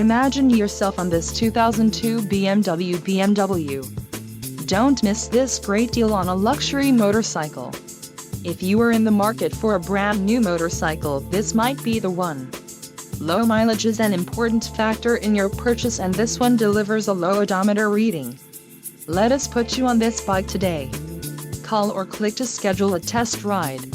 Imagine yourself on this 2002 BMW. Don't miss this great deal on a luxury motorcycle. If you are in the market for a brand new motorcycle, this might be the one. Low mileage is an important factor in your purchase, and this one delivers a low odometer reading. Let us put you on this bike today. Call or click to schedule a test ride.